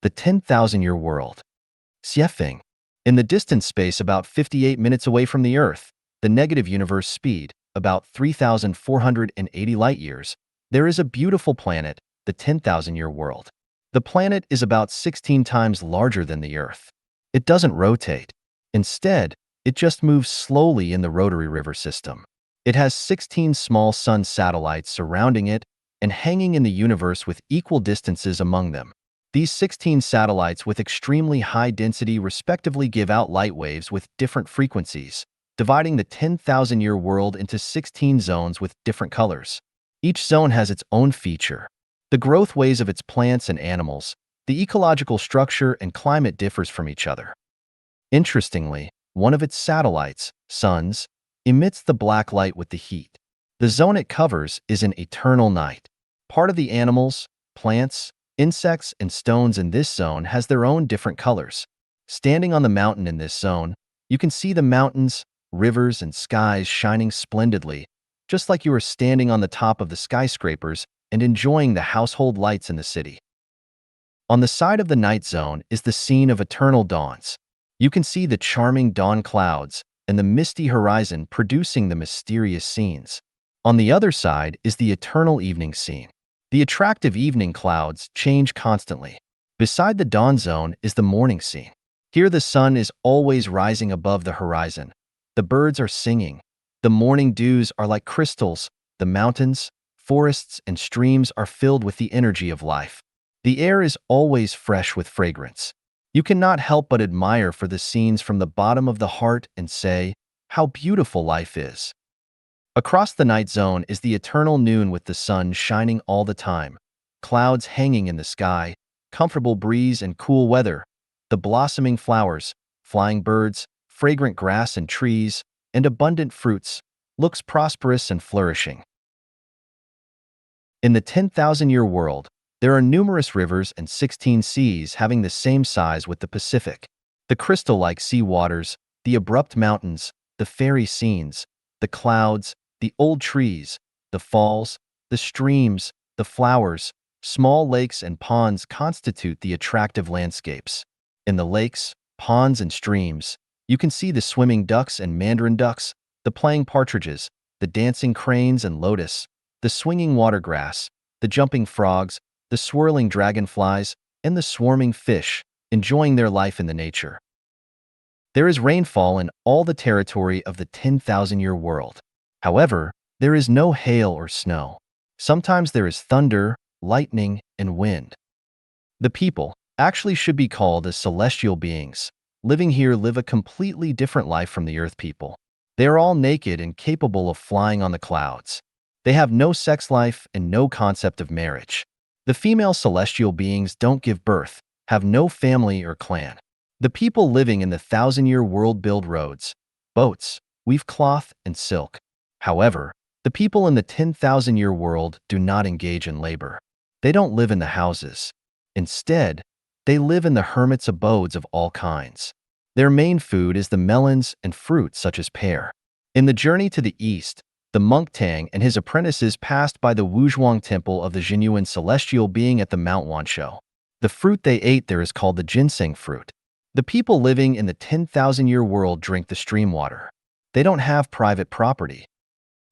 The 10,000-year world. Xiefeng. In the distant space about 58 minutes away from the Earth, the negative universe speed, about 3,480 light-years, there is a beautiful planet, the 10,000-year world. The planet is about 16 times larger than the Earth. It doesn't rotate. Instead, it just moves slowly in the rotary river system. It has 16 small sun satellites surrounding it and hanging in the universe with equal distances among them. These 16 satellites with extremely high density respectively give out light waves with different frequencies, dividing the 10,000-year world into 16 zones with different colors. Each zone has its own feature. The growth ways of its plants and animals, the ecological structure and climate differs from each other. Interestingly, one of its satellites, suns, emits the black light with the heat. The zone it covers is an eternal night. Part of the animals, plants, insects, and stones in this zone has their own different colors. Standing on the mountain in this zone, you can see the mountains, rivers, and skies shining splendidly, just like you are standing on the top of the skyscrapers and enjoying the household lights in the city. On the side of the night zone is the scene of eternal dawns. You can see the charming dawn clouds and the misty horizon producing the mysterious scenes. On the other side is the eternal evening scene. The attractive evening clouds change constantly. Beside the dawn zone is the morning scene. Here the sun is always rising above the horizon. The birds are singing. The morning dews are like crystals. The mountains, forests, and streams are filled with the energy of life. The air is always fresh with fragrance. You cannot help but admire for the scenes from the bottom of the heart and say, how beautiful life is. Across the night zone is the eternal noon with the sun shining all the time, clouds hanging in the sky, comfortable breeze and cool weather, the blossoming flowers, flying birds, fragrant grass and trees, and abundant fruits, looks prosperous and flourishing. In the 10,000-year world, there are numerous rivers and 16 seas having the same size with the Pacific. The crystal-like sea waters, the abrupt mountains, the fairy scenes, the clouds, the old trees, the falls, the streams, the flowers, small lakes and ponds constitute the attractive landscapes. In the lakes, ponds, and streams, you can see the swimming ducks and mandarin ducks, the playing partridges, the dancing cranes and lotus, the swinging watergrass, the jumping frogs, the swirling dragonflies, and the swarming fish, enjoying their life in the nature. There is rainfall in all the territory of the 10,000-year world. However, there is no hail or snow. Sometimes there is thunder, lightning, and wind. The people actually should be called as celestial beings. Living here live a completely different life from the Earth people. They are all naked and capable of flying on the clouds. They have no sex life and no concept of marriage. The female celestial beings don't give birth, have no family or clan. The people living in the 1,000-year world build roads, boats, weave cloth, and silk. However, the people in the 10,000-year world do not engage in labor. They don't live in the houses. Instead, they live in the hermits' abodes of all kinds. Their main food is the melons and fruits such as pear. In the journey to the east, the monk Tang and his apprentices passed by the Wuzhuang temple of the genuine celestial being at the Mount Wanshou. The fruit they ate there is called the ginseng fruit. The people living in the 10,000-year world drink the stream water. They don't have private property.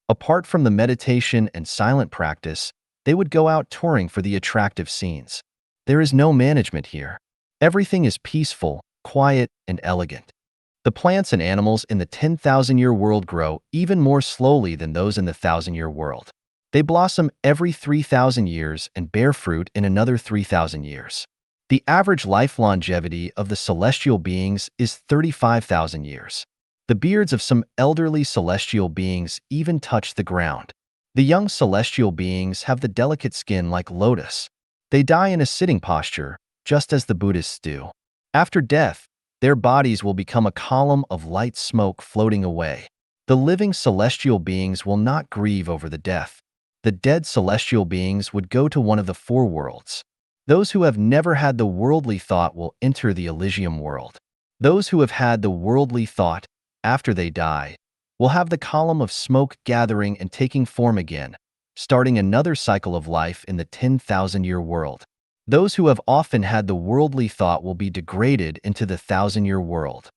Apart from the meditation and silent practice, they would go out touring for the attractive scenes. There is no management here. Everything is peaceful, quiet, and elegant. The plants and animals in the 10,000-year world grow even more slowly than those in the 1,000-year world. They blossom every 3,000 years and bear fruit in another 3,000 years. The average life longevity of the celestial beings is 35,000 years. The beards of some elderly celestial beings even touch the ground. The young celestial beings have the delicate skin like lotus. They die in a sitting posture, just as the Buddhists do. After death, their bodies will become a column of light smoke floating away. The living celestial beings will not grieve over the death. The dead celestial beings would go to one of the four worlds. Those who have never had the worldly thought will enter the Elysium world. Those who have had the worldly thought, after they die, will have the column of smoke gathering and taking form again, starting another cycle of life in the 10,000-year world. Those who have often had the worldly thought will be degraded into the thousand-year world.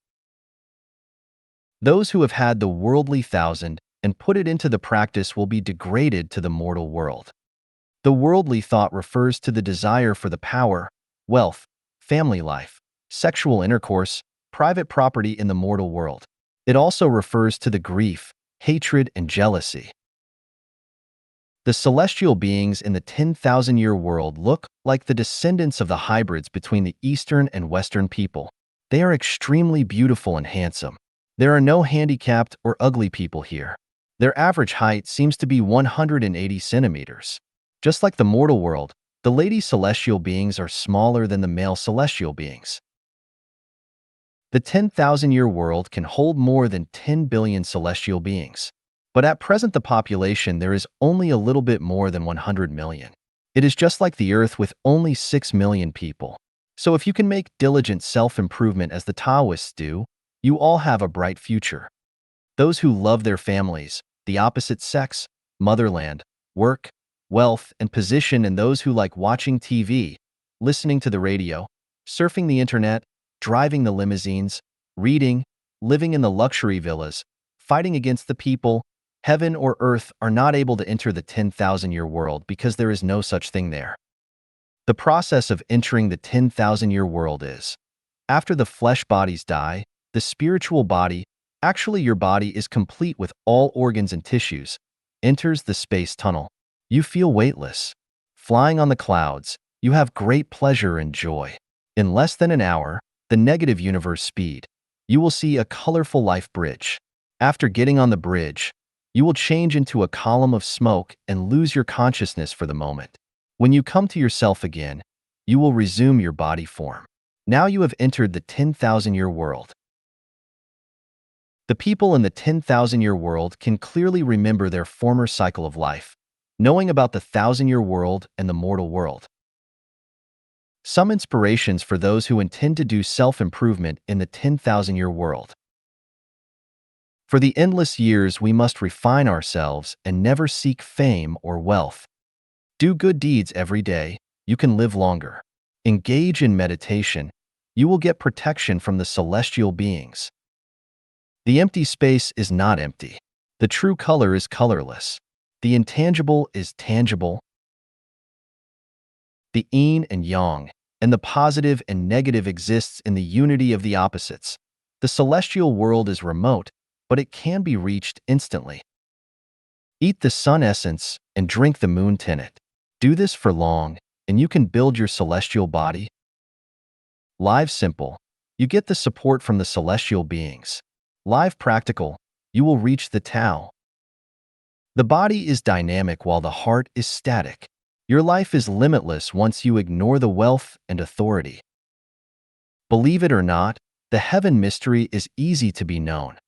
Those who have had the worldly thousand and put it into the practice will be degraded to the mortal world. The worldly thought refers to the desire for the power, wealth, family life, sexual intercourse, private property in the mortal world. It also refers to the grief, hatred, and jealousy. The celestial beings in the 10,000-year world look like the descendants of the hybrids between the Eastern and Western people. They are extremely beautiful and handsome. There are no handicapped or ugly people here. Their average height seems to be 180 centimeters. Just like the mortal world, the lady celestial beings are smaller than the male celestial beings. The 10,000-year world can hold more than 10 billion celestial beings. But at present the population there is only a little bit more than 100 million. It is just like the Earth with only 6 million people. So if you can make diligent self-improvement as the Taoists do, you all have a bright future. Those who love their families, the opposite sex, motherland, work, wealth, and position, and those who like watching TV, listening to the radio, surfing the internet, driving the limousines, reading, living in the luxury villas, fighting against the people, heaven or earth are not able to enter the 10,000-year world because there is no such thing there. The process of entering the 10,000-year world is, after the flesh bodies die, the spiritual body, actually your body is complete with all organs and tissues, enters the space tunnel. You feel weightless. Flying on the clouds, you have great pleasure and joy. In less than an hour, the negative universe speed, you will see a colorful life bridge. After getting on the bridge, you will change into a column of smoke and lose your consciousness for the moment. When you come to yourself again, you will resume your body form. Now you have entered the 10,000-year world. The people in the 10,000-year world can clearly remember their former cycle of life, knowing about the 1,000-year world and the mortal world. Some inspirations for those who intend to do self-improvement in the 10,000-year world. For the endless years we must refine ourselves and never seek fame or wealth. Do good deeds every day, you can live longer. Engage in meditation, you will get protection from the celestial beings. The empty space is not empty. The true color is colorless. The intangible is tangible. The yin and yang, and the positive and negative exists in the unity of the opposites. The celestial world is remote, but it can be reached instantly. Eat the sun essence and drink the moon tenet. Do this for long, and you can build your celestial body. Live simple, you get the support from the celestial beings. Live practical, you will reach the Tao. The body is dynamic while the heart is static. Your life is limitless once you ignore the wealth and authority. Believe it or not, the heaven mystery is easy to be known.